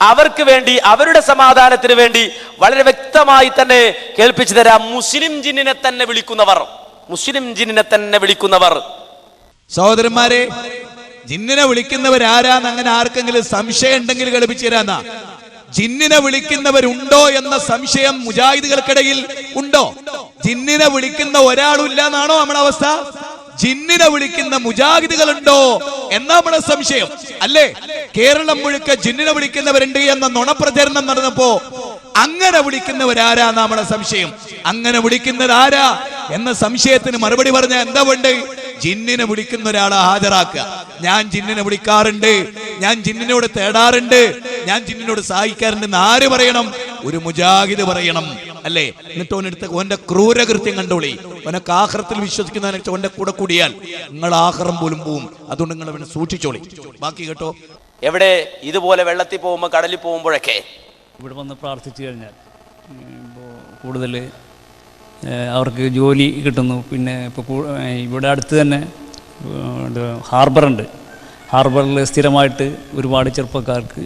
അവർക്ക് വേണ്ടി, അവരുടെ സമാധാനത്തിന് വേണ്ടി വളരെ വ്യക്തമായി തന്നെ കേൾപ്പിച്ചു തരാം. മുസ്ലിം ജിന്നിനെ തന്നെ വിളിക്കുന്നവർ, മുസ്ലിം ജിന്നിനെ തന്നെ വിളിക്കുന്നവർ. സഹോദരന്മാരെ, ജിന്നിനെ വിളിക്കുന്നവരാരാന്ന് അങ്ങനെ ആർക്കെങ്കിലും സംശയം ഉണ്ടെങ്കിൽ കളിപ്പിച്ചു തരാന്നാ. ജിന്നിനെ വിളിക്കുന്നവരുണ്ടോ എന്ന സംശയം മുജാഹിദുകൾക്കിടയിൽ ഉണ്ടോ? ജിന്നിനെ വിളിക്കുന്ന ഒരാളും ഇല്ല എന്നാണോ നമ്മുടെ അവസ്ഥ? ജിന്നിനെ വിളിക്കുന്ന മുജാഹിദുകളുണ്ടോ എന്നാ നമ്മുടെ സംശയം അല്ലേ? കേരളം മുഴുക്ക ജിന്നിനെ വിളിക്കുന്നവരുണ്ട് എന്ന നുണപ്രചരണം നടന്നപ്പോ അങ്ങനെ വിളിക്കുന്നവരാരാ നമ്മുടെ സംശയം. അങ്ങനെ വിളിക്കുന്നത് ആരാ എന്ന സംശയത്തിന് മറുപടി പറഞ്ഞ എന്താ വേണ്ട? ജിന്നിനെ വിളിക്കുന്ന ഒരാളെ ഹാജരാക്കുക. ഞാൻ ജിന്നിനെ വിളിക്കാറുണ്ട്, ഞാൻ ജിന്നിനോട് തേടാറുണ്ട്, ഞാൻ ജിന്നിനോട് സഹായിക്കാറുണ്ട് എന്ന് ആര് പറയണം? ഒരു മുജാഹിദ് പറയണം അല്ലേ? എന്നിട്ട് ഓനെടുത്ത് ഓന്റെ ക്രൂരകൃത്യം കണ്ടോളി. ഓനൊക്കെ ആഖിറത്തിൽ വിശ്വസിക്കുന്നതിനെ ഓന്റെ കൂടെ കൂടിയാൽ നിങ്ങൾ ആഖിറം പോലും പോവും. അതുകൊണ്ട് നിങ്ങൾ അവനെ സൂക്ഷിച്ചോളി. ബാക്കി കേട്ടോ. എവിടെ ഇതുപോലെ വെള്ളത്തിൽ പോകുമ്പോൾ, കടലിൽ പോകുമ്പോഴൊക്കെ ഇവിടെ വന്ന് പ്രാർത്ഥിച്ചു കഴിഞ്ഞാൽ കൂടുതൽ അവർക്ക് ജോലി കിട്ടുന്നു. പിന്നെ ഇപ്പോൾ ഇവിടെ അടുത്ത് തന്നെ ഹാർബറുണ്ട്. ഹാർബറിൽ സ്ഥിരമായിട്ട് ഒരുപാട് ചെറുപ്പക്കാർക്ക്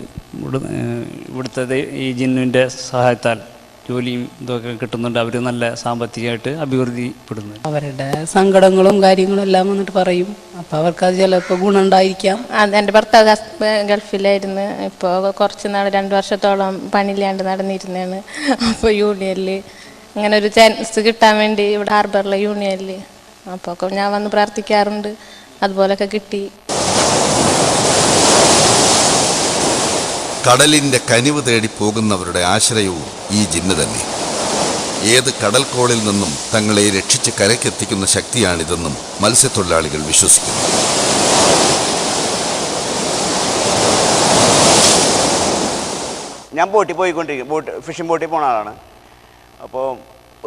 ഇവിടുത്തെ ഈ ജിന്നിൻ്റെ സഹായത്താൽ ജോലിയും ഇതൊക്കെ കിട്ടുന്നുണ്ട്. അവർ നല്ല സാമ്പത്തികമായിട്ട് അഭിവൃദ്ധിപ്പെടുന്നു. അവരുടെ സങ്കടങ്ങളും കാര്യങ്ങളും എല്ലാം വന്നിട്ട് പറയും. അപ്പോൾ അവർക്കത് ചിലപ്പോൾ ഗുണമുണ്ടായിരിക്കാം. എൻ്റെ ഭർത്താവ് ഗൾഫിലായിരുന്നു. ഇപ്പോൾ കുറച്ച് നാൾ 2 വർഷത്തോളം പണിയില്ലാണ്ട് നടന്നിരുന്നതാണ്. അപ്പോൾ യൂണിയനിൽ അങ്ങനെ ഒരു ചാൻസ് കിട്ടാൻ വേണ്ടി ഇവിടെ ഹാർബറിലെ യൂണിയനിൽ അപ്പോൾ ഞാൻ വന്ന് പ്രാർത്ഥിക്കാറുണ്ട്. അതുപോലൊക്കെ കിട്ടി. കടലിന്റെ കനിവ് തേടി പോകുന്നവരുടെ ആശ്രയവും ഈ ജിന്ന് തന്നെ. ഏത് കടൽക്കോളിൽ നിന്നും തങ്ങളെ രക്ഷിച്ച് കരയ്ക്കെത്തിക്കുന്ന ശക്തിയാണിതെന്നും മത്സ്യത്തൊഴിലാളികൾ വിശ്വസിക്കുന്നു. ഞാൻ ബോട്ടിൽ പോയിക്കൊണ്ടിരിക്കും, ഫിഷിംഗ് ബോട്ടിൽ പോണ ആളാണ്. അപ്പോൾ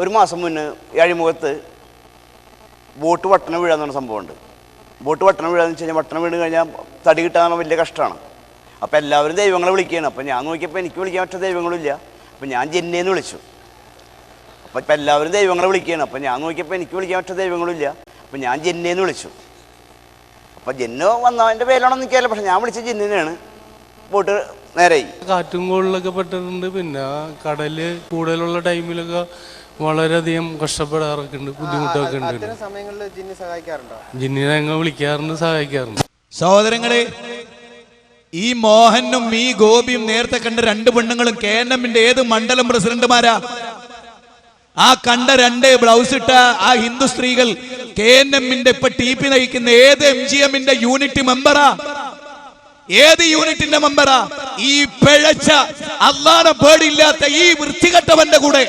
ഒരു മാസം മുന്നേ അഴിമുഖത്ത് ബോട്ട് വട്ടണം വീഴാന്ന് പറഞ്ഞ സംഭവമുണ്ട്. ബോട്ട് വട്ടണം വീഴാന്ന് വെച്ച് കഴിഞ്ഞാൽ വട്ടണം വീണ് കഴിഞ്ഞാൽ തടി കിട്ടാൻ വലിയ കഷ്ടമാണ്. അപ്പോൾ എല്ലാവരും ദൈവങ്ങളെ വിളിക്കുകയാണ്. അപ്പോൾ ഞാൻ നോക്കിയപ്പോൾ എനിക്ക് വിളിക്കാൻ പറ്റുന്ന ദൈവങ്ങളില്ല. അപ്പോൾ ഞാൻ ജിന്നേന്ന് വിളിച്ചു. അപ്പോൾ ഇപ്പം എല്ലാവരും ദൈവങ്ങളെ വിളിക്കുകയാണ്. അപ്പോൾ ഞാൻ നോക്കിയപ്പോൾ എനിക്ക് വിളിക്കാൻ പറ്റുന്ന ദൈവങ്ങളില്ല. അപ്പോൾ ഞാൻ ജിന്നേന്ന് വിളിച്ചു. അപ്പോൾ ജിന്നോ വന്നവൻ്റെ പേരാണോ നിൽക്കാറില്ല, പക്ഷെ ഞാൻ വിളിച്ച ജിന്നിനെയാണ്. ബോട്ട് നേരെയായി. കാറ്റും കോളിലൊക്കെ പെട്ടിട്ടുണ്ട്. പിന്നെ കടല് കൂടുതലുള്ള ടൈമിലൊക്കെ വളരെയധികം കഷ്ടപ്പെടാറൊക്കെ ഉണ്ട്, ബുദ്ധിമുട്ടൊക്കെ ഉണ്ട്. ജിന്നിനെ ഞങ്ങൾ വിളിക്കാറുണ്ട്, സഹായിക്കാറുണ്ട്. സഹോദരങ്ങളെ, ഈ മോഹനും ഈ ഗോപിയും നേരത്തെ കണ്ട 2 പെണ്ണുങ്ങളും KNMന്റെ ഏത് മണ്ഡലം പ്രസിഡന്റുമാരാ? ആ കണ്ട 2 ബ്ലൗസ് ഇട്ട ആ ഹിന്ദു സ്ത്രീകൾ KNMന്റെ ഇപ്പൊ TP നയിക്കുന്ന ഏത് MGMന്റെ യൂണിറ്റ് മെമ്പറാ? ഏത് യൂണിറ്റിന്റെ മെമ്പറാ? ഈ പിഴച്ച അള്ളാനെ പേടിയില്ലാത്ത ഈ വൃത്തികെട്ടവന്റെ കൂടെ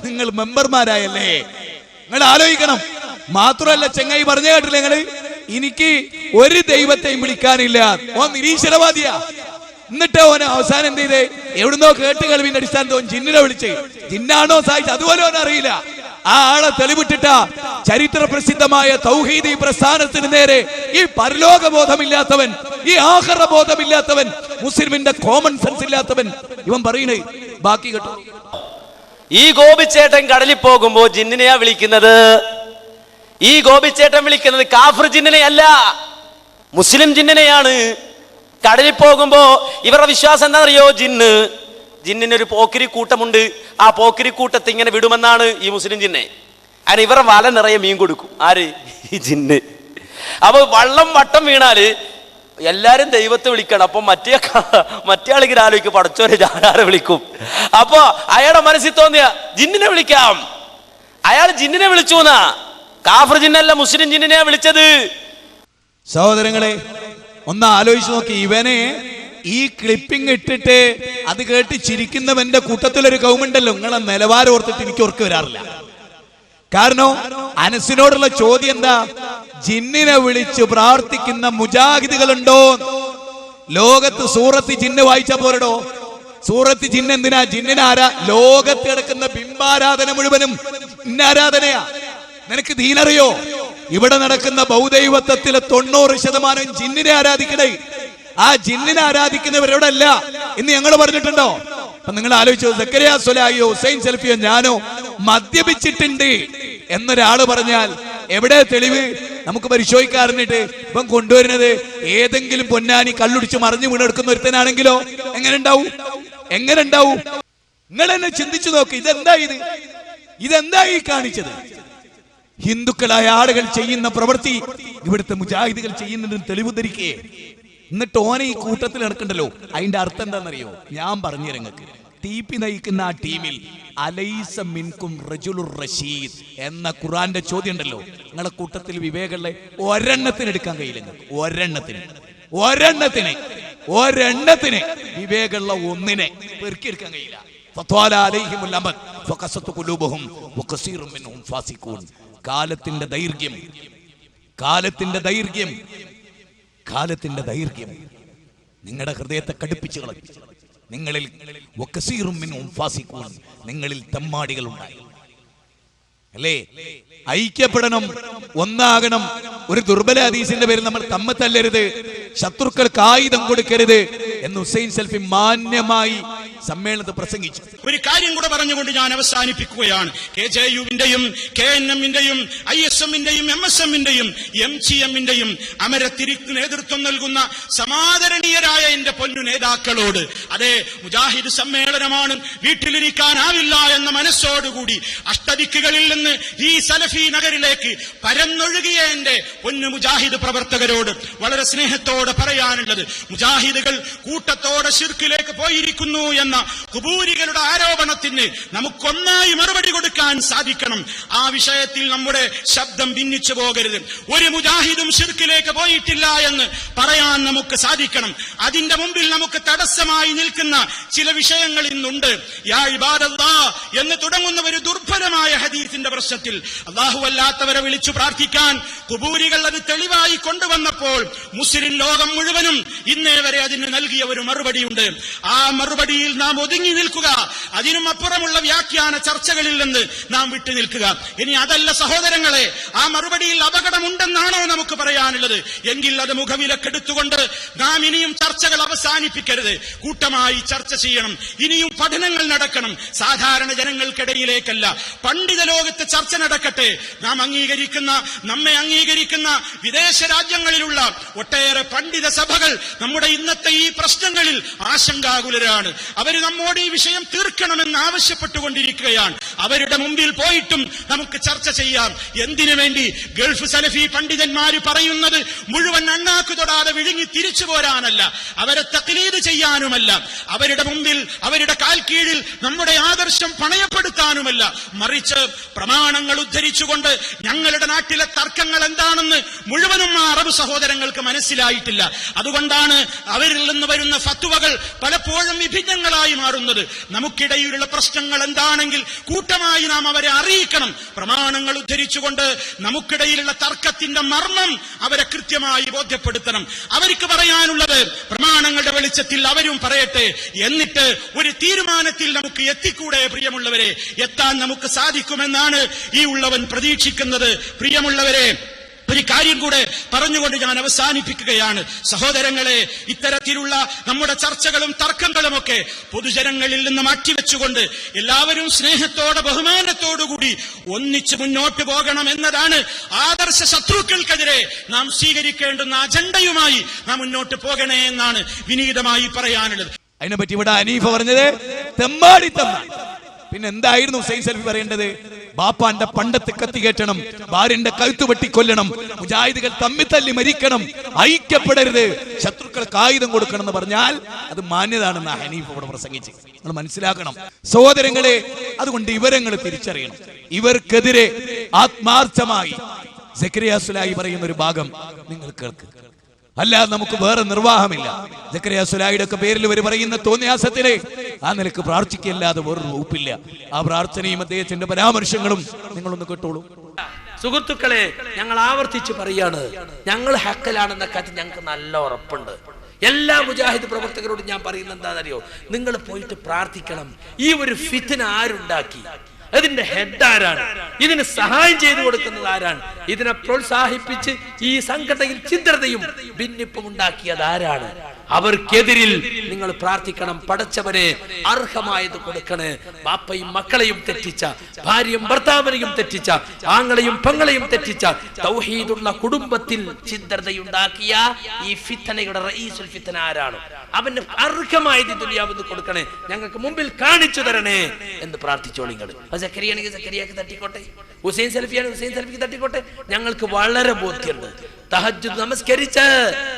നിങ്ങൾ മെമ്പർമാരായല്ലേ? നിങ്ങൾ ആലോചിക്കണം. മാത്രമല്ല, ചെങ്ങായി പറഞ്ഞു കേട്ടില്ലേ നിങ്ങള്? എനിക്ക് ഒരു ദൈവത്തെയും വിളിക്കാനില്ല, ഓൻ നിരീശ്വരവാദിയാ. എന്നിട്ട് ഓന് അവസാനം എന്ത് ചെയ്തേ? എവിടുന്നോ കേട്ട് കേൾവിന്റെ അടിസ്ഥാനത്തിൽ ഓൻ ജിന്നിനെ വിളിച്ച്. ജിന്നാണോ സാധിച്ചു അതുപോലെ ഓൻ അറിയില്ല. ആ ആളെ തെളിവിട്ടിട്ട ചരിത്ര പ്രസിദ്ധമായ തൗഹീദി പ്രസ്ഥാനത്തിന് നേരെ ഈ പരലോക ബോധമില്ലാത്തവൻ, ഈ ആഖിറ ബോധമില്ലാത്തവൻ, മുസ്ലിമിന്റെ കോമൺ സെൻസ് ഇല്ലാത്തവൻ ഇവൻ പറയണേ. ബാക്കി കേട്ടോ. ഈ ഗോപിച്ചേട്ടൻ കടലിൽ പോകുമ്പോ ജിന്നിനെയാ വിളിക്കുന്നത്. ഈ ഗോപിച്ചേട്ടൻ വിളിക്കുന്നത് കാഫിർ ജിന്നിനെ അല്ല, മുസ്ലിം ജിന്നിനെയാണ്. കടലിൽ പോകുമ്പോ ഇവരുടെ വിശ്വാസം എന്താണെന്നറിയോ? ജിന്നിനൊരു പോക്കിരി കൂട്ടമുണ്ട്. ആ പോക്കിരി കൂട്ടത്തെ ഇങ്ങനെ വിടുമെന്നാണ് ഈ മുസ്ലിം ജിന്നെ. അതിന് ഇവരുടെ വല നിറയെ മീൻ കൊടുക്കും. ആര്? ഈ ജിന്ന്. അപ്പൊ വള്ളം വട്ടം വീണാല് എല്ലാരും ദൈവത്തെ വിളിക്കണം. അപ്പൊ മറ്റേ ആളിങ്ങനെ ആലോചിക്കും, പടച്ചോരെ ഞാനാരെ വിളിക്കും? അപ്പൊ അയാളുടെ മനസ്സിൽ തോന്നിയ ജിന്നിനെ വിളിക്കാം. അയാൾ ജിന്നിനെ വിളിച്ചു എന്നാ. കാഫിർ ജിന്നല്ല, മുസ്ലിം ജിന്നിനെയാ വിളിച്ചത്. സഹോദരങ്ങളെ, ഒന്ന് ആലോചിച്ച് നോക്കി. ഇവനെ ഈ ക്ലിപ്പിംഗ് ഇട്ടിട്ട് അത് കേട്ട് ചിരിക്കുന്നവന്റെ കൂട്ടത്തിലൊരു കൗമുണ്ടല്ലോ. നിങ്ങളെ നിലവാരം ഓർത്തിട്ട് എനിക്ക് ഓർക്ക് വരാറില്ല. കാരണം അനസിനോടുള്ള ചോദ്യം എന്താ? ജിന്നിനെ വിളിച്ച് പ്രാർത്ഥിക്കുന്ന മുജാഹിദുകളുണ്ടോ? ലോകത്ത് സൂറത്ത് ജിന്ന് വായിച്ചാ പോരടോ? സൂറത്ത് ജിന്ന് എന്തിനാ? ജിന്നിനാരാ? ലോകത്ത് കിടക്കുന്ന ബിംബാരാധന മുഴുവനും ഇന്നാരാധനയാ. നിനക്ക് ദീനറിയോ? ഇവിടെ നടക്കുന്ന ബൗദ്ധൈവത്വത്തിലെ 90% ജിന്നിനെ ആരാധിക്കണേ. ആ ജിന്നിനെ ആരാധിക്കുന്നവരോടല്ല എന്ന് ഞങ്ങൾ പറഞ്ഞിട്ടുണ്ടോ? അപ്പൊ നിങ്ങൾ ആലോചിച്ചോ, സക്കരിയ സ്വലാഹിയോ ഹുസൈൻ സലഫിയോ ഞാനോ മദ്യപിച്ചിട്ടുണ്ട് എന്നൊരാള് പറഞ്ഞാൽ എവിടെ തെളിവ്? നമുക്ക് പരിശോധിക്കാറിഞ്ഞിട്ട് ഇപ്പം കൊണ്ടുവരുന്നത് ഏതെങ്കിലും പൊന്നാനി കള്ളുടിച്ച് മറിഞ്ഞു വീണെടുക്കുന്ന ഒരുത്തനാണെങ്കിലോ എങ്ങനെ ഉണ്ടാവും? നിങ്ങൾ എന്നെ ചിന്തിച്ചു നോക്ക്. ഇതെന്താ ഈ കാണിച്ചത്? ഹിന്ദുക്കളായ ആളുകൾ ചെയ്യുന്ന പ്രവൃത്തി ഇവിടുത്തെ മുജാഹിദുകൾ ചെയ്യുന്നതിന് തെളിവ് ധരിക്കേ. എന്നിട്ട് ഓനെ ഈ കൂട്ടത്തിൽ നടക്കണ്ടല്ലോ. അതിന്റെ അർത്ഥം എന്താണെന്നറിയോ? ഞാൻ പറഞ്ഞു തരങ്ങൾക്ക്. TP നയിക്കുന്ന ആ ടീമിൽ അലൈസ മിൻകും റജുലുർ റഷീദ് എന്ന ഖുർആന്റെ ചോദ്യം ഉണ്ടല്ലോ. നിങ്ങളെ കൂട്ടത്തിൽ വിവേകമുള്ള ഒരെണ്ണത്തിന് എടുക്കാൻ കഴിയില്ല. ഒരെണ്ണത്തിന് വിവേകമുള്ള ഒന്നിനെ പെറുക്കിയെടുക്കാൻ കഴിയില്ല. കാലത്തിന്റെ ദൈർഘ്യം നിങ്ങളുടെ ഹൃദയത്തെ കടുപ്പിച്ചു കളഞ്ഞു. നിങ്ങളിൽ തെമ്മാടികൾ ഉണ്ടായി അല്ലേ? ഐക്യപ്പെടണം, ഒന്നാകണം. ഒരു ദുർബല ഹദീസിന്റെ പേരിൽ നമ്മൾ തമ്മിൽ തല്ലരുത്, ശത്രുക്കൾക്ക് ആയുധം കൊടുക്കരുത് എന്ന് ഹുസൈൻ സൽഫി മാന്യമായി സമ്മേളനത്തിൽ പ്രസംഗിച്ചു. ഒരു കാര്യം കൂടെ പറഞ്ഞുകൊണ്ട് ഞാൻ അവസാനിപ്പിക്കുകയാണ്. KJU-വിന്റെയും KNM-ന്റെയും ISM-ന്റെയും MSM-ന്റെയും MGM-ന്റെയും അമരത്തിരിക്ക് നേതൃത്വം നൽകുന്ന സമാദരണീയരായ എന്റെ പൊന്നു നേതാക്കളോട്, അതെ മുജാഹിദ് സമ്മേളനമാണ്, വീട്ടിലിരിക്കാനാവില്ല എന്ന മനസ്സോടുകൂടി അഷ്ടദിക്കുകളിൽ നിന്ന് ഈ സലഫി നഗരിലേക്ക് പരന്നൊഴുകിയ എന്റെ പൊന്നു മുജാഹിദ് പ്രവർത്തകരോട് വളരെ സ്നേഹത്തോടെ പറയാനുള്ളത്, മുജാഹിദുകൾ കൂട്ടത്തോടെ ശിർക്കിലേക്ക് പോയിരിക്കുന്നു എന്ന കുബൂരികളുടെ ആരോപണത്തിന് നമുക്കൊന്നായി മറുപടി കൊടുക്കാൻ സാധിക്കണം. ആ വിഷയത്തിൽ നമ്മുടെ ശബ്ദം ഭിന്നിച്ചു പോകരുത്. ഒരു മുജാഹിദും ശിർക്കിലേക്ക് പോയിട്ടില്ല എന്ന് പറയാൻ നമുക്ക് സാധിക്കണം. അതിന്റെ മുമ്പിൽ നമുക്ക് തടസ്സമായി നിൽക്കുന്ന ചില വിഷയങ്ങൾ ഇന്നുണ്ട്. യാ ഇബാദല്ലാഹ് എന്ന് തുടങ്ങുന്ന ഒരു ദുർബലമായ ഹദീസിന്റെ പ്രശ്നത്തിൽ അല്ലാഹു അല്ലാത്തവരെ വിളിച്ചു പ്രാർത്ഥിക്കാൻ കുബൂരികൾ അത് തെളിവായി കൊണ്ടുവന്നപ്പോൾ മുസ്ലിം ലോകം മുഴുവനും ഇന്നേ വരെ അതിന് നൽകിയ ഒരു മറുപടിയുണ്ട്. ആ മറുപടിയിൽ നാം ഒതുങ്ങി നിൽക്കുക, അതിനും അപ്പുറമുള്ള വ്യാഖ്യാന ചർച്ചകളിൽ നിന്ന് നാം വിട്ടു നിൽക്കുക. ഇനി അതല്ല സഹോദരങ്ങളെ, ആ മറുപടിയിൽ അപകടമുണ്ടെന്നാണോ നമുക്ക് പറയാനുള്ളത്? എങ്കിൽ അത് മുഖവിലക്കെടുത്തുകൊണ്ട് നാം ഇനിയും ചർച്ചകൾ അവസാനിപ്പിക്കരുത്. കൂട്ടമായി ചർച്ച ചെയ്യണം, ഇനിയും പഠനങ്ങൾ നടക്കണം. സാധാരണ ജനങ്ങൾക്കിടയിലേക്കല്ല, പണ്ഡിത ലോകത്ത് ചർച്ച നടക്കട്ടെ. നമ്മെ അംഗീകരിക്കുന്ന വിദേശ രാജ്യങ്ങളിലുള്ള ഒട്ടേറെ പണ്ഡിത സഭകൾ നമ്മുടെ ഇന്നത്തെ ഈ പ്രശ്നങ്ങളിൽ ആശങ്കാകുലരാണ്. അവർ നമ്മോട് ഈ വിഷയം തീർക്കണമെന്ന് ആവശ്യപ്പെട്ടുകൊണ്ടിരിക്കുകയാണ്. അവരുടെ മുമ്പിൽ പോയിട്ടും നമുക്ക് ചർച്ച ചെയ്യാം. എന്തിനു വേണ്ടി? ഗൾഫ് സലഫി പണ്ഡിതന്മാര് പറയുന്നത് മുഴുവൻ അണ്ണാക്ക് തൊടാതെ വിഴുങ്ങി തിരിച്ചു പോരാനല്ല, അവരെ തഖ്ലീദ് ചെയ്യാനുമല്ല, അവരുടെ മുമ്പിൽ അവരുടെ കാൽ കീഴിൽ നമ്മുടെ ആദർശം പണയപ്പെടുത്താനുമല്ല, മറിച്ച് പ്രമാണങ്ങൾ ഉദ്ധരിച്ചുകൊണ്ട് ഞങ്ങളുടെ നാട്ടിലെ തർക്കങ്ങൾ എന്താണെന്ന് മുഴുവനും ആ അറബ് സഹോദരങ്ങൾക്ക് മനസ്സിലായിട്ടില്ല. അതുകൊണ്ടാണ് അവരിൽ നിന്ന് വരുന്ന ഫത്വകൾ പലപ്പോഴും വിഭിന്നങ്ങളായി മാറുന്നത്. നമുക്കിടയിലുള്ള പ്രശ്നങ്ങൾ എന്താണെങ്കിൽ കൂട്ടമായി നാം അവരെ അറിയിക്കണം. പ്രമാണങ്ങൾ ഉദ്ധരിച്ചുകൊണ്ട് നമുക്കിടയിലുള്ള തർക്കത്തിന്റെ മർമ്മം അവരെ കൃത്യമായി ബോധ്യപ്പെടുത്തണം. അവർക്ക് പറയാനുള്ളത് പ്രമാണങ്ങളുടെ വെളിച്ചത്തിൽ അവരും പറയട്ടെ. എന്നിട്ട് ഒരു തീരുമാനത്തിൽ നമുക്ക് എത്തിക്കൂടെ പ്രിയമുള്ളവരെ? എത്താൻ നമുക്ക് സാധിക്കുമെന്നാണ് ഈ ഉള്ളവൻ പ്രതീക്ഷിക്കുന്നത്. പ്രിയമുള്ളവരെ, ഒരു കാര്യം കൂടെ പറഞ്ഞുകൊണ്ട് ഞാൻ അവസാനിപ്പിക്കുകയാണ്. സഹോദരങ്ങളെ, ഇത്തരത്തിലുള്ള നമ്മുടെ ചർച്ചകളും തർക്കങ്ങളുമൊക്കെ പൊതുജനങ്ങളിൽ നിന്ന് മാറ്റിവെച്ചുകൊണ്ട് എല്ലാവരും സ്നേഹത്തോടെ ബഹുമാനത്തോടുകൂടി ഒന്നിച്ച് മുന്നോട്ട് പോകണം എന്നതാണ് ആദർശ ശത്രുക്കൾക്കെതിരെ നാം സ്വീകരിക്കേണ്ടുന്ന അജണ്ടയുമായി നാം മുന്നോട്ട് പോകണേ എന്നാണ് വിനീതമായി പറയാനുള്ളത്. അതിനെപ്പറ്റി ഇവിടെ അനീഫ പറഞ്ഞത് തെമ്മാടിത്തമാണ്. പിന്നെ എന്തായിരുന്നു ഹുസൈൻ സൽഫി പറയേണ്ടത്? ബാപ്പാന്റെ പണ്ടത്ത് കത്തി കയറ്റണം, ഭാര്യന്റെ കഴുത്ത് വെട്ടി കൊല്ലണം, മുജാഹിദുകൾ തമ്മിൽ തല്ലി മരിക്കണം, ഐക്യപ്പെടരുത്, ശത്രുക്കൾക്ക് ആയുധം കൊടുക്കണം എന്ന് പറഞ്ഞാൽ അത് മാന്യതാണെന്ന് ഹനീഫ് ഇവിടെ പ്രസംഗിച്ച് നിങ്ങൾ മനസ്സിലാക്കണം സഹോദരങ്ങളെ. അതുകൊണ്ട് ഇവരങ്ങൾ തിരിച്ചറിയണം. ഇവർക്കെതിരെ ആത്മാർത്ഥമായി സക്കരിയ സുലായി പറയുന്ന ഒരു ഭാഗം നിങ്ങൾ കേൾക്ക്. അല്ലാതെ നമുക്ക് വേറെ നിർവാഹമില്ല. സക്കരിയ സുലായിയുടെ ഒക്കെ പേരിൽ ഇവർ പറയുന്ന തോന്നിയാസത്തിനെ ആ നിലക്ക് പ്രാർത്ഥിക്കല്ലാതെ വേറൊരു വകുപ്പില്ല. ആ പ്രാർത്ഥനയും അദ്ദേഹത്തിന്റെ പരാമർശങ്ങളും നിങ്ങളൊന്ന് കേട്ടോളൂ. സുഹൃത്തുക്കളെ, ഞങ്ങൾ ആവർത്തിച്ച് പറയാണ്, ഞങ്ങൾ ഹക്കലാണെന്ന കാര്യം ഞങ്ങൾക്ക് നല്ല ഉറപ്പുണ്ട്. എല്ലാ മുജാഹിദ് പ്രവർത്തകരോടും ഞാൻ പറയുന്നത് എന്താണെന്നറിയോ? നിങ്ങൾ പോയിട്ട് പ്രാർത്ഥിക്കണം. ഈ ഒരു ഫിത്ന ആരുണ്ടാക്കി? അതിന്റെ ഹെഡ് ആരാണ്? ഇതിന് സഹായം ചെയ്തു കൊടുക്കുന്നത് ആരാണ്? ഇതിനെ പ്രോത്സാഹിപ്പിച്ച് ഈ സംഘടനയിൽ ഛിദ്രതയും ഭിന്നിപ്പും ഉണ്ടാക്കിയത് ആരാണ്? അവർക്കെതിരിൽ നിങ്ങൾ പ്രാർത്ഥിക്കണം. പടച്ചവനെ അർഹമായത് കൊടുക്കണേ. ബാപ്പയും മക്കളെയും തെറ്റിച്ച, ഭാര്യയും ഭർത്താവിനെയും തെറ്റിച്ച, ആങ്ങളെയും പെങ്ങളെയും തെറ്റിച്ച, തൗഹീദുള്ള കുടുംബത്തിൽ ഛിദ്രതയുണ്ടാക്കിയ ഈ ഫിത്തനയുടെ റഈസുൽ ഫിത്തന ആരാണ്? അവന് അർഹമായത് ദുനിയാവെന്ന് കൊടുക്കണേ, ഞങ്ങൾക്ക് മുമ്പിൽ കാണിച്ചു തരണേ എന്ന് പ്രാർത്ഥിച്ചോളി. നിങ്ങൾ സക്കരിയാണെങ്കിൽ സക്കരിയാക്ക് തട്ടിക്കോട്ടെ, ഹുസൈൻ സലഫിയാണ് ഹുസൈൻ സലഫിക്ക് തട്ടിക്കോട്ടെ. ഞങ്ങൾക്ക് വളരെ ബോധ്യമുണ്ട്. തഹജ്ജുദ് നമസ്കരിച്ച്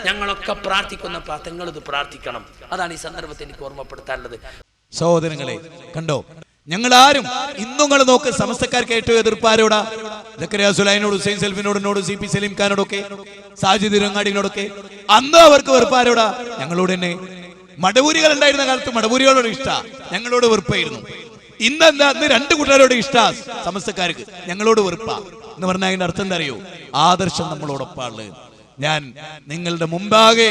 ഞങ്ങളൊക്കെ പ്രാർത്ഥിക്കുന്ന പ്രാർത്ഥനകൾ ഇത് പ്രാർത്ഥിക്കണം. അതാണ് ഈ സന്ദർഭത്തിൽ എനിക്ക് ഓർമ്മപ്പെടുത്താനുള്ളത്. സഹോദരങ്ങളെ, കണ്ടോ, ഞങ്ങളാരും ഇന്നുങ്ങൾ നോക്ക്, സമസ്തക്കാർക്ക് ഏറ്റവും എതിർപ്പാരോടാ? സക്കരിയ സുലൈനോട്, ഹുസൈൻ സൽഫിനോട്, സി പി സലീം ഖാനോടൊക്കെ, സാജിദ് ഇരങ്ങാടിനോടൊക്കെ. അന്ന് അവർക്ക് വെറുപ്പാരോടാ? ഞങ്ങളോട് തന്നെ. മടവൂരികൾ ഉണ്ടായിരുന്ന കാലത്ത് മടവൂരികളോട് ഇഷ്ട, ഞങ്ങളോട് വെറുപ്പായിരുന്നു. ഇന്നെന്താ? അന്ന് രണ്ടു കൂട്ടരോട് ഇഷ്ട സമസ്തക്കാർക്ക്, ഞങ്ങളോട് വെറുപ്പാ എന്ന് പറഞ്ഞാൽ അതിന്റെ അർത്ഥം എന്താ അറിയോ? ആദർശം നമ്മളോടൊപ്പാണ്. ഞാൻ നിങ്ങളുടെ മുമ്പാകെ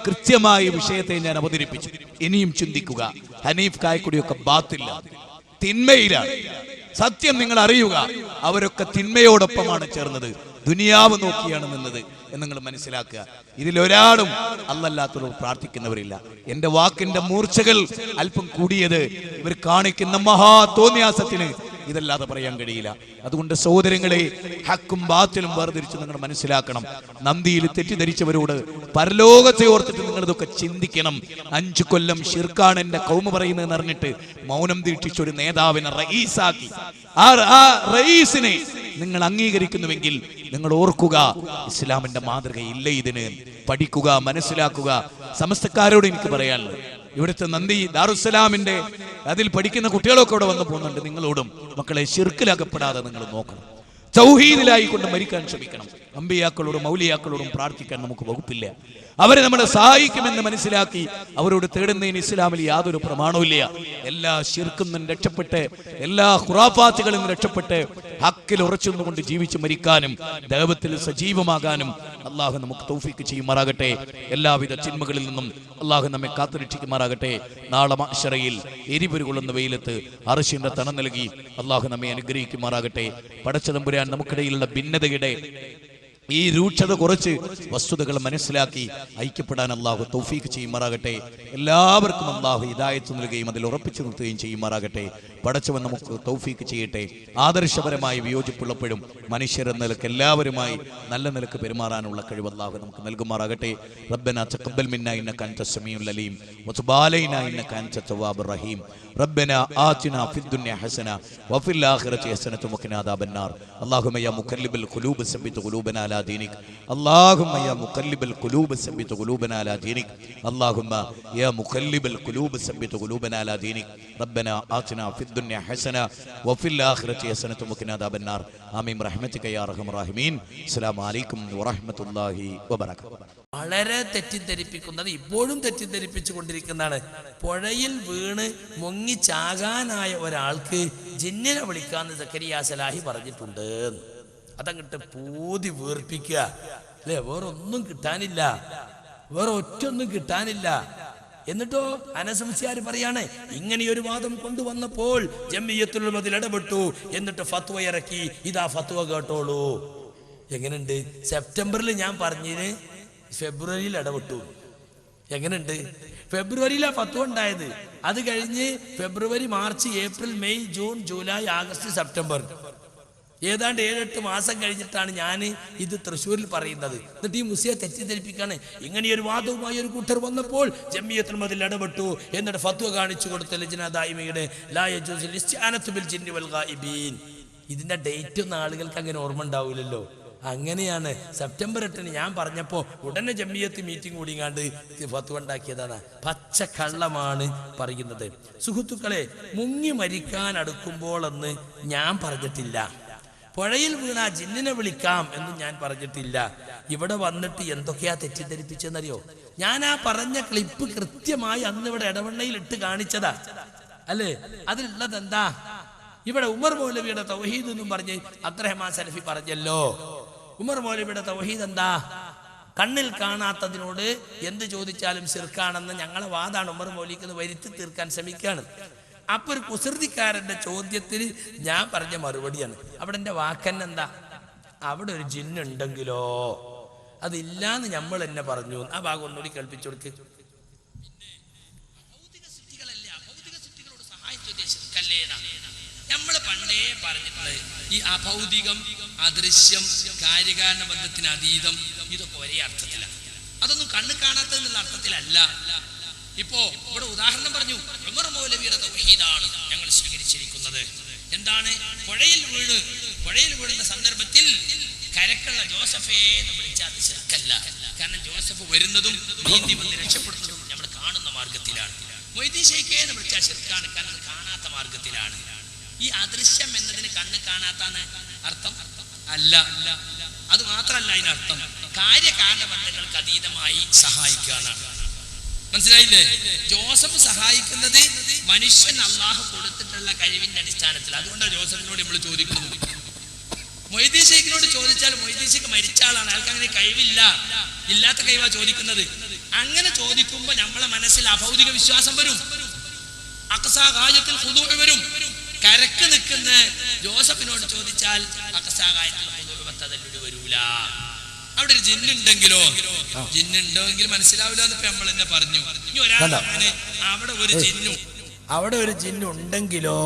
കൃത്യമായി വിഷയത്തെ ഞാൻ അവതരിപ്പിച്ചു. ഇനിയും ചിന്തിക്കുക. ഹനീഫ് കായക്കുടിയൊക്കെ ബാത്തില്ല, തിന്മയിലാണ്. സത്യം നിങ്ങൾ അറിയുക, അവരൊക്കെ തിന്മയോടൊപ്പമാണ് ചേർന്നത്, ദുനിയാവ് നോക്കിയാണ് നിന്നത് എന്ന് നിങ്ങൾ മനസ്സിലാക്കുക. ഇതിലൊരാളും അല്ലല്ലാത്തവരോട് പ്രാർത്ഥിക്കുന്നവരില്ല. എന്റെ വാക്കിന്റെ മൂർച്ചകൾ അല്പം കൂടിയത് ഇവർ കാണിക്കുന്ന മഹാ തോന്നിയാസത്തിന് ഇതല്ലാതെ പറയാൻ കഴിയില്ല. അതുകൊണ്ട് സഹോദരങ്ങളെ, ഹക്കും ബാത്തിലും വേർതിരിച്ച് നിങ്ങൾ മനസ്സിലാക്കണം. നന്ദിയിൽ തെറ്റിദ്ധരിച്ചവരോട് പരലോകത്തെ ഓർത്തിട്ട് നിങ്ങൾ ഇതൊക്കെ ചിന്തിക്കണം. 5 കൊല്ലം ഷിർക്കാണ് എന്റെ കൗമ പറയുന്നതെന്ന് അറിഞ്ഞിട്ട് മൗനം ദീക്ഷിച്ച ഒരു നേതാവിനെ റഈസാക്കി. ആ റഈസിനെ നിങ്ങൾ അംഗീകരിക്കുന്നുവെങ്കിൽ നിങ്ങൾ ഓർക്കുക, ഇസ്ലാമിന്റെ മാതൃകയില്ല ഇതിന്. പഠിക്കുക, മനസ്സിലാക്കുക. സമസ്തക്കാരോട് എനിക്ക് പറയാനുള്ളത്, ഇവിടുത്തെ നന്ദി ദാറുസ്സലാമിന്റെ അതിൽ പഠിക്കുന്ന കുട്ടികളൊക്കെ ഇവിടെ വന്നു പോകുന്നുണ്ട്. നിങ്ങളോടും മക്കളെ, ശിർക്കിലകപ്പെടാതെ നിങ്ങൾ നോക്കണം. തൗഹീദിലായി കൊണ്ട് മരിക്കാൻ ശ്രമിക്കണം. അമ്പിയാക്കളോടും മൗലിയാക്കളോടും പ്രാർത്ഥിക്കാൻ നമുക്ക് വകുപ്പില്ല. അവരെ നമ്മളെ സഹായിക്കുമെന്ന് മനസ്സിലാക്കി അവരോട് തേടുന്നതിന് ഇസ്ലാമിൽ യാതൊരു പ്രമാണവുമില്ല. എല്ലാ ശിർക്കിൽ നിന്നും രക്ഷപ്പെട്ട്, എല്ലാ ഖുറാഫാത്തുകളിൽ നിന്നും രക്ഷപ്പെട്ട് ഹക്കിൽ ഉറച്ചുകൊണ്ട് ജീവിച്ച് മരിക്കാനും ദൈവത്തിൽ സജീവമാകാനും അള്ളാഹു നമുക്ക് തൗഫീക്ക് ചെയ്യുമാറാകട്ടെ. എല്ലാവിധ ചിന്മകളിൽ നിന്നും അള്ളാഹു നമ്മെ കാത്തുരക്ഷിക്കുമാറാകട്ടെ. നാളെ മഹ്ശറയിൽ എരിപൊരുകൊള്ളുന്ന വെയിലത്ത് അർശിന്റെ തണൽ നൽകി അള്ളാഹു നമ്മെ അനുഗ്രഹിക്കുമാറാകട്ടെ. പടച്ചതമ്പുരാൻ നമുക്കിടയിലുള്ള ഭിന്നതയുടെ ഈ രൂക്ഷത കുറച്ച് വസ്തുതകൾ മനസ്സിലാക്കി ഐക്യപ്പെടാൻ അള്ളാഹു തൗഫീക്ക് ചെയ്യുമാറാകട്ടെ. എല്ലാവർക്കും അള്ളാഹു ഹിദായത്ത് നൽകുകയും അതിൽ ഉറപ്പിച്ചു നിർത്തുകയും ചെയ്യുമാറാകട്ടെ. പടച്ചവൻ നമുക്ക് തൗഫീക്ക് ചെയ്യട്ടെ. ആദർശപരമായി വിയോജിപ്പുള്ളപ്പോഴും മനുഷ്യരെന്ന നിലക്ക് എല്ലാവരുമായി നല്ല നിലക്ക് പെരുമാറാനുള്ള കഴിവ് അള്ളാഹു നമുക്ക് നൽകുമാറാകട്ടെ. റബ്ബനാ തഖബ്ബൽ മിന്നാ ഇന്നക അൻതസ് സമീഉൽ അലീം വതുബ് അലൈനാ ഇന്നക അൻതത് തവ്വാബുർ റഹീം. റബ്ബനാ ആതിനാ ഫിദ് ദുനിയ ഹസന വഫിൽ ആഖിറതി ഹസനത വഖിനാ അദാബന്നാർ. അല്ലാഹുമ്മ യാ മുഖല്ലിബൽ ഖുലൂബ് സബ്ബിത് ഖുലൂബനാ അലാ ദീനിക്. അല്ലാഹുമ്മ യാ മുഖല്ലിബൽ ഖുലൂബ് സബ്ബിത് ഖുലൂബനാ അലാ ദീനിക്. അല്ലാഹുമ്മ യാ മുഖല്ലിബൽ ഖുലൂബ് സബ്ബിത് ഖുലൂബനാ അലാ ദീനിക്. റബ്ബനാ ആതിനാ ഫിദ് ദുനിയ ഹസന വഫിൽ ആഖിറതി ഹസനത വഖിനാ അദാബന്നാർ. ആമീൻ റഹ്മതിക യാ അർഹമർ റഹീമീൻ. അസ്സലാമു അലൈക്കും വറഹ്മത്തുള്ളാഹി വബറകാതുഹു. വളരെ തെറ്റിദ്ധരിപ്പിക്കുന്നത്, ഇപ്പോഴും തെറ്റിദ്ധരിപ്പിച്ചു കൊണ്ടിരിക്കുന്നതാണ്. പുഴയിൽ വീണ് മുങ്ങി ചാകാനായ ഒരാൾക്ക് ജിന്നിനെ വിളിക്കാന്ന് സക്കരിയ സലാഹി പറഞ്ഞിട്ടുണ്ട്. അതങ്ങട്ട് പൂതി വീർപ്പിക്കുക അല്ലെ? വേറെ ഒന്നും കിട്ടാനില്ല, വേറെ ഒറ്റൊന്നും കിട്ടാനില്ല. എന്നിട്ടോ അനസംസ്യാർ പറയാണ്, ഇങ്ങനെയൊരു വാദം കൊണ്ടുവന്നപ്പോൾ ജംഇയ്യത്തുൽ ഉലമ അതിൽ ഇടപെട്ടു. എന്നിട്ട് ഫത്വ ഇറക്കി. ഇതാ ഫത്വ കേട്ടോളൂ. എങ്ങനെയുണ്ട്? സെപ്റ്റംബറിൽ ഞാൻ പറഞ്ഞതിന് ഫെബ്രുവരിയിൽ ഇടപെട്ടു. എങ്ങനെയുണ്ട്? ഫെബ്രുവരിയിലാണ് ഫത്വ ഉണ്ടായത്. അത് കഴിഞ്ഞ് ഫെബ്രുവരി, മാർച്ച്, ഏപ്രിൽ, മെയ്, ജൂൺ, ജൂലൈ, ആഗസ്റ്റ്, സെപ്റ്റംബർ, ഏതാണ്ട് 7-8 മാസം കഴിഞ്ഞിട്ടാണ് ഞാൻ ഇത് തൃശ്ശൂരിൽ പറയുന്നത്. എന്നിട്ട് ഈ മുസ്ലിയെ തെറ്റിദ്ധരിപ്പിക്കാണ്. ഇങ്ങനെയൊരു വാദവുമായി ഒരു കൂട്ടർ വന്നപ്പോൾ ജംഇയ്യത്തുൽ ഉലമ അതിൽ ഇടപെട്ടു. എന്നിട്ട് ഫത്വ കാണിച്ചു കൊടുത്ത ലജ്ന ദായിമയുടെ ലാ യജൂസുൽ ഇസ്തിആനത്തു ബിൽ ജിന്നി വൽ ഗായിബീൻ. ഇതിന്റെ ഡേറ്റ് ഒന്നും ആളുകൾക്ക് അങ്ങനെ ഓർമ്മ ഉണ്ടാവില്ലല്ലോ. അങ്ങനെയാണ് സെപ്റ്റംബർ 8 ഞാൻ പറഞ്ഞപ്പോൾ ഉടനെ ജംഇയ്യത്ത് മീറ്റിംഗ് കൂടിങ്ങാണ്ട് ഫത്വ ഉണ്ടാക്കിയതാണ്. പച്ച കള്ളമാണ് പറയുന്നത്. സുഹൃത്തുക്കളെ, മുങ്ങി മരിക്കാൻ അടുക്കുമ്പോൾ എന്ന് ഞാൻ പറഞ്ഞിട്ടില്ല. പുഴയിൽ വീണ ജിന്നിനെ വിളിക്കാം എന്ന് ഞാൻ പറഞ്ഞിട്ടില്ല. ഇവിടെ വന്നിട്ട് എന്തൊക്കെയാ തെറ്റിദ്ധരിപ്പിച്ചെന്നറിയോ? ഞാൻ ആ പറഞ്ഞ ക്ലിപ്പ് കൃത്യമായി അന്ന് ഇവിടെ ഇടവണ്ണയിൽ ഇട്ട് കാണിച്ചതാ അല്ലേ? അതിലുള്ളത് എന്താ? ഇവിടെ ഉമർ മൗലവിയുടെ തൗഹീദ് എന്നും പറഞ്ഞ് അബ്ദുറഹ്മാൻ സലഫി പറഞ്ഞല്ലോ. ഉമർ മൗലവിയുടെ തൗഹീദ് എന്താ? കണ്ണിൽ കാണാത്തതിനോട് എന്ത് ചോദിച്ചാലും ശിർക്കാണെന്ന് ഞങ്ങളെ വാദാണ്. ഉമർ മൗലിക്ക് വരുത്തി തീർക്കാൻ ശ്രമിക്കുകയാണ്. അപ്പൊ ഒരു കുസൃതിക്കാരന്റെ ചോദ്യത്തിന് ഞാൻ പറഞ്ഞ മറുപടിയാണ്. അവിടെ എൻ്റെ വാക്കെന്നെന്താ, അവിടെ ഒരു ജിന്നുണ്ടെങ്കിലോ അതില്ലാന്ന് നമ്മൾ എന്നെ പറഞ്ഞു. ആ ഭാഗം ഒന്നുകൂടി കേൾപ്പിച്ചു കൊടുക്ക്. നമ്മൾ പണ്ടേ പറഞ്ഞിട്ടുള്ളത് ഈ അഭൗതികം, അദൃശ്യം, കാര്യകാരണ ബന്ധത്തിന് അതീതം, ഇതൊക്കെ ഒരേ അർത്ഥത്തിലാണ്. അതൊന്നും കണ്ണ് കാണാത്തതെന്നുള്ള അർത്ഥത്തിലല്ല. ഇപ്പോ ഇവിടെ ഉദാഹരണം പറഞ്ഞു, ഉമർ മൗലവിയുടെ തൗഹീദാണ് ഞങ്ങൾ സ്വീകരിച്ചിരിക്കുന്നത്. എന്താണ്? പുഴയിൽ വീഴുന്ന സന്ദർഭത്തിൽ കരക്കുള്ള ജോസഫേ എന്ന് വിളിച്ചാൽ അത് ശിർക്കല്ല. കാരണം ജോസഫ് വരുന്നതും നീന്തി വന്ന് രക്ഷപ്പെടുന്നതും നമ്മൾ കാണുന്ന മാർഗത്തിലാണ്. മൊയ്തീൻ ശൈഖേ എന്ന് വിളിച്ചാൽ ശിർക്കാണ്, കാരണം അത് കാണാത്ത മാർഗത്തിലാണ്. ഈ അദൃശ്യം എന്നതിന് കണ്ണ് കാണാത്താന്ന് അർത്ഥം അല്ല. അത് മാത്രമല്ല, അതിനർത്ഥം കാര്യകാരണ ബന്ധങ്ങൾക്ക് അതീതമായി സഹായിക്കുക എന്നാണ്. മനസ്സിലായില്ലേ? ജോസഫ് സഹായിക്കുന്നത് മനുഷ്യൻ അള്ളാഹു കൊടുത്തിട്ടുള്ള കഴിവിന്റെ അടിസ്ഥാനത്തിൽ. അതുകൊണ്ടാണ് ജോസഫിനോട് നമ്മൾ ചോദിക്കുന്നത്. മൊയ്തീൻ ശൈഖിനോട് ചോദിച്ചാൽ മൊയ്തീൻ ശൈഖ് മരിച്ച ആളാണ്, അയാൾക്ക് അങ്ങനെ കഴിവില്ല, ഇല്ലാത്ത കഴിവാ ചോദിക്കുന്നത്. അങ്ങനെ ചോദിക്കുമ്പോ നമ്മളെ മനസ്സിൽ അഭൗതിക വിശ്വാസം വരും, അഖ്സാ ഗായത്തിൽ ഖുദൂഉ വരും. കരക്ക് നിൽക്കുന്ന ജോസഫിനോട് ചോദിച്ചാൽ അഖ്സാ ഗായത്തിൽ ഖുദൂഉ തദല്ലുൽ വരൂല. അവിടെ ഒരു ജിന്നുണ്ടെങ്കിലോ, ജിന്നുണ്ടെങ്കിൽ മനസ്സിലാവില്ല എന്നിപ്പോ നമ്മൾ തന്നെ പറഞ്ഞു. ഇനി ഒരാൾ അവിടെ ഒരു ജിന്നുണ്ടെങ്കിലോ,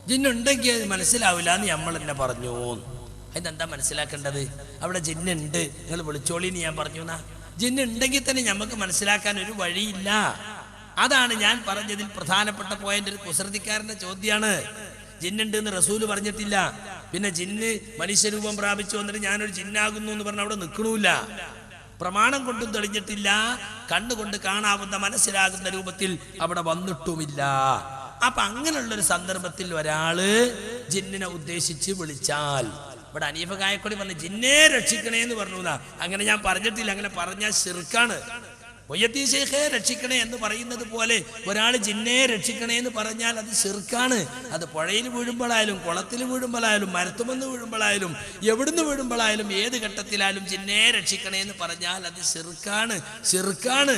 ജിന്നുണ്ടെങ്കിൽ അത് മനസ്സിലാവില്ല എന്ന് നമ്മൾ തന്നെ പറഞ്ഞു. അതിനെന്താ മനസ്സിലാക്കേണ്ടത്? അവിടെ ജിന്നുണ്ട്, നിങ്ങൾ വിളിച്ചോളിന്ന് ഞാൻ പറഞ്ഞു എന്നാ. ജിന്നുണ്ടെങ്കിൽ തന്നെ നമുക്ക് മനസ്സിലാക്കാൻ ഒരു വഴിയില്ല. അതാണ് ഞാൻ പറഞ്ഞതിൽ പ്രധാനപ്പെട്ട പോയിന്റ്. ഒരു കുസൃതിക്കാരന്റെ ചോദ്യമാണ്. ജിന്നുണ്ട് എന്ന് റസൂല് പറഞ്ഞിട്ടില്ല. പിന്നെ ജിന്ന് മനുഷ്യരൂപം പ്രാപിച്ചു വന്നിട്ട് ഞാനൊരു ജിന്നാകുന്നു എന്ന് പറഞ്ഞ അവിടെ നിൽക്കണമില്ല. പ്രമാണം കൊണ്ടും തെളിഞ്ഞിട്ടില്ല, കണ്ണുകൊണ്ട് കാണാവുന്ന മനസ്സിലാകുന്ന രൂപത്തിൽ അവിടെ വന്നിട്ടുമില്ല. അപ്പൊ അങ്ങനെയുള്ളൊരു സന്ദർഭത്തിൽ ഒരാള് ജിന്നിനെ ഉദ്ദേശിച്ച് വിളിച്ചാൽ, ഇവിടെ അനീഫ കായക്കൊടി പറഞ്ഞു ജിന്നെ രക്ഷിക്കണേ എന്ന് പറഞ്ഞു. അങ്ങനെ ഞാൻ പറഞ്ഞിട്ടില്ല, അങ്ങനെ പറഞ്ഞാൽ ശിർക്കാണ്. മൊയ്യത്തീൻ ശൈഖേ രക്ഷിക്കണേ എന്ന് പറയുന്നത് പോലെ ഒരാൾ ജിന്നെ രക്ഷിക്കണേ എന്ന് പറഞ്ഞാൽ അത് ശിർക്കാണ്. അത് പുഴയിൽ വീഴുമ്പോഴായാലും, കുളത്തിൽ വീഴുമ്പോഴായാലും, മരത്തുമെന്ന് വീഴുമ്പോഴായാലും, എവിടുന്ന് വീഴുമ്പോഴായാലും, ഏത് ഘട്ടത്തിലായാലും ജിന്നെ രക്ഷിക്കണേ എന്ന് പറഞ്ഞാൽ അത് ശിർക്കാണ്. ശിർക്കാണ്.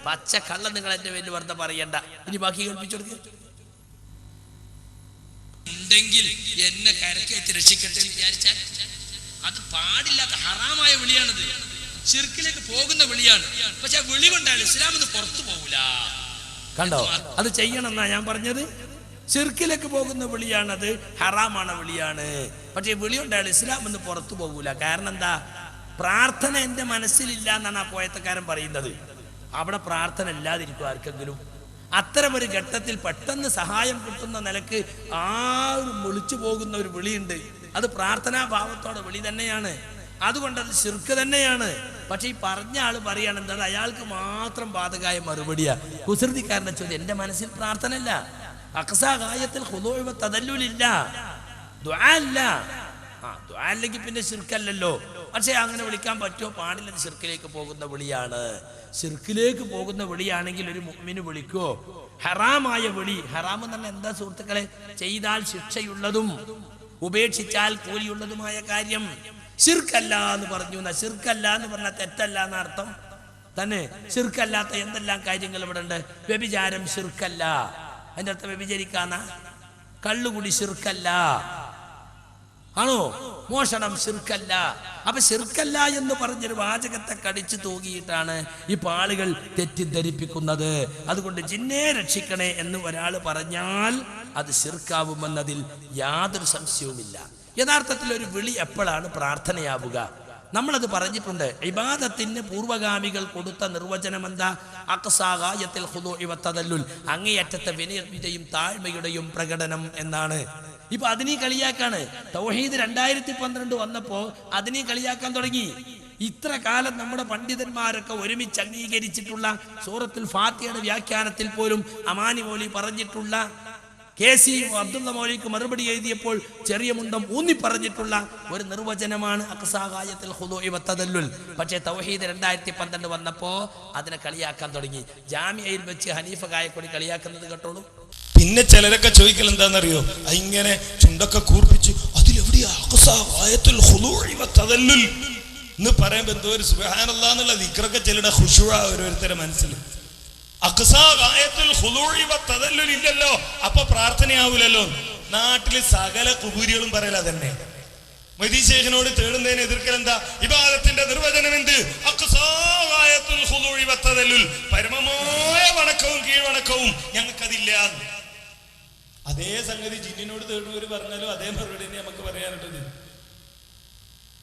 പച്ച കള്ളം നിങ്ങൾ എന്റെ പേരിൽ വെറുതെ പറയണ്ട. ഇനി ബാക്കി കേൾപ്പിച്ചു കൊടുക്കുക. ഉണ്ടെങ്കിൽ എന്നെ കരക്കേറ്റ് രക്ഷിക്കട്ടെ എന്ന് വിചാരിച്ചാൽ അത് പാടില്ലാത്ത ഹറാമായ വിളിയാണത്. ശിർക്കിലേക്ക് പോകുന്ന വിളിയാണ്. പക്ഷെ ആ വിളി കൊണ്ടാണ് ഇസ്ലാം എന്ന് പുറത്തു പോകൂല. കണ്ടോ? അത് ചെയ്യണം എന്നാ ഞാൻ പറഞ്ഞത്. ശിർക്കിലേക്ക് പോകുന്ന വിളിയാണത്, ഹറാമാണ് വിളിയാണ്. പക്ഷെ വിളി കൊണ്ടാണ് ഇസ്ലാം എന്ന് പുറത്തു പോകൂല. കാരണം എന്താ? പ്രാർത്ഥന എന്റെ മനസ്സിലില്ല എന്നാണ് ആ പോയത്തക്കാരൻ പറയുന്നത്. അവിടെ പ്രാർത്ഥന ഇല്ലാതിരിക്കും ആർക്കെങ്കിലും. അത്തരമൊരു ഘട്ടത്തിൽ പെട്ടെന്ന് സഹായം കിട്ടുന്ന നിലക്ക് വിളിച്ചു പോകുന്ന ഒരു വിളിയുണ്ട്. അത് പ്രാർത്ഥനാ ഭാവത്തോടെ വിളി തന്നെയാണ്. അതുകൊണ്ട് അത് ശിർക്ക് തന്നെയാണ്. പക്ഷെ ഈ പറഞ്ഞ ആള് പറയാണ് എന്താണ്, അയാൾക്ക് മാത്രം ബാധകായ മറുപടിയാ. കുസൃതിക്കാരനെ ചോദ്യം എന്റെ മനസ്സിൽ പ്രാർത്ഥന ഇല്ല, അഖ്സാ ഗായത്തിൽ ഖുദൂഉ തദല്ലുലില്ല, ദുആ ഇല്ല. ദുആ ഇല്ലെങ്കിൽ പിന്നെ ശിർക്കല്ലല്ലോ. പക്ഷെ അങ്ങനെ വിളിക്കാൻ പറ്റുമോ? പാടില്ല. ശിർക്കിലേക്ക് പോകുന്ന വിളിയാണ്. ശിർക്കിലേക്ക് പോകുന്ന വിളിയാണെങ്കിൽ ഒരു മുഅ്മിന് വിളിക്കോ? ഹറാമായ വിളി. ഹറാം എന്ന് പറഞ്ഞാൽ എന്താ സുഹൃത്തുക്കളെ? ചെയ്താൽ ശിക്ഷയുള്ളതും ഉപേക്ഷിച്ചാൽ കൂലിയുള്ളതുമായ കാര്യം. ശിർക്കല്ല എന്ന് പറഞ്ഞു. ശിർക്കല്ല എന്ന് പറഞ്ഞാൽ തെറ്റല്ല എന്നർത്ഥം തന്നെ. ശിർക്കല്ലാത്ത എന്തെല്ലാം കാര്യങ്ങൾ ഇവിടെ ഉണ്ട്. വ്യഭിചാരം ശിർക്കല്ല, അതിന്റെ അർത്ഥം വ്യഭിചരിക്കാന്ന. കള്ളുകുടി ശിർക്കല്ല ആണോ? മോഷണം ശിർക്കല്ല. അപ്പൊ ശിർക്കല്ല എന്ന് പറഞ്ഞൊരു വാചകത്തെ കടിച്ചു തൂകിയിട്ടാണ് ഇപ്പൊ ആളുകൾ തെറ്റിദ്ധരിപ്പിക്കുന്നത്. അതുകൊണ്ട് ജിന്നെ രക്ഷിക്കണേ എന്ന് ഒരാൾ പറഞ്ഞാൽ അത് ശിർക്കാവുമെന്നതിൽ യാതൊരു സംശയവുമില്ല. യഥാർത്ഥത്തിൽ ഒരു വിളി എപ്പോഴാണ് പ്രാർത്ഥനയാവുക? നമ്മളത് പറഞ്ഞിട്ടുണ്ട്. ഇബാദത്തിന് പൂർവഗാമികൾ കൊടുത്ത നിർവചനം എന്താ? അഖ്സാ ഗായത്തിൽ ഖുദൂഇ വതദല്ലുൽ, അങ്ങേയറ്റത്തെ വിനയത്തിന്റെയും താഴ്മയുടെയും പ്രകടനം എന്നാണ്. ഇപ്പൊ അതിനീ കളിയാക്കാണ്. തൗഹീദ് 2012 വന്നപ്പോ അതിനീ കളിയാക്കാൻ തുടങ്ങി. ഇത്ര കാലം നമ്മുടെ പണ്ഡിതന്മാരൊക്കെ ഒരുമിച്ച് അംഗീകരിച്ചിട്ടുള്ള സൂറത്തുൽ ഫാത്തിഹയുടെ വ്യാഖ്യാനത്തിൽ പോലും അമാനി മൗലി പറഞ്ഞിട്ടുള്ള, KC അബ്ദുള്ള മൗലിക്ക് മറുപടി എഴുതിയപ്പോൾ ചെറിയ മുണ്ടം ഊന്നി പറഞ്ഞിട്ടുള്ള ഒരു നിർവചനമാണ് അഖ്സാ ഗായത്തിൽ ഖുദൂഇ വതദല്ലുൽ. പക്ഷേ തൗഹീദ് 2012 വന്നപ്പോ അതിനെ കളിയാക്കാൻ തുടങ്ങി. ജാമിയയിൽ വെച്ച് ഹനീഫ കായക്കൊടി കളിയാക്കുന്നത് കേട്ടോളൂ. പിന്നെ ചിലരൊക്കെ ചോദിക്കൽ എന്താണെന്നറിയോ? ഇങ്ങനെ ചുണ്ടൊക്കെ കൂർപ്പിച്ച് അതിലെവിടെയാ അഖ്സാ ഗായത്തുൽ ഖുദൂഇ വതദല്ലുൽ എന്ന് പറയുമ്പോൾ എന്തോ ഒരു സുബ്ഹാനല്ലാഹ് എന്നുള്ള ദിക്റൊക്കെ ചിലരുടെ ഖുശൂഅ ഓരോരുത്തരുടെ മനസ്സിൽ. അഖ്സാ ഗായത്തുൽ ഖുദൂഇ വതദല്ലുൽ ഇല്ലല്ലോ, അപ്പൊ പ്രാർത്ഥനയാവൂലല്ലോ. നാട്ടില് സകല കുബൂരികളും പറയല തന്നെ. മൊയ്‌ദീൻ ശൈഖിനോട് തേടുന്നതിന് എതിർക്കൽ എന്താ? ഇബാദത്തിന്റെ നിർവചനം എന്ത്? അഖ്സാ ഗായത്തുൽ ഖുദൂഇ വതദല്ലുൽ, പരമമായ വണക്കവും കീഴ്വണക്കവും ഞങ്ങൾക്കതില്ല. അതേ സംഗതി ജിന്നിനോട് തേടുന്നവർ പറഞ്ഞാലും അതേ മറുപടി തന്നെ നമുക്ക് പറയാനുള്ളത്.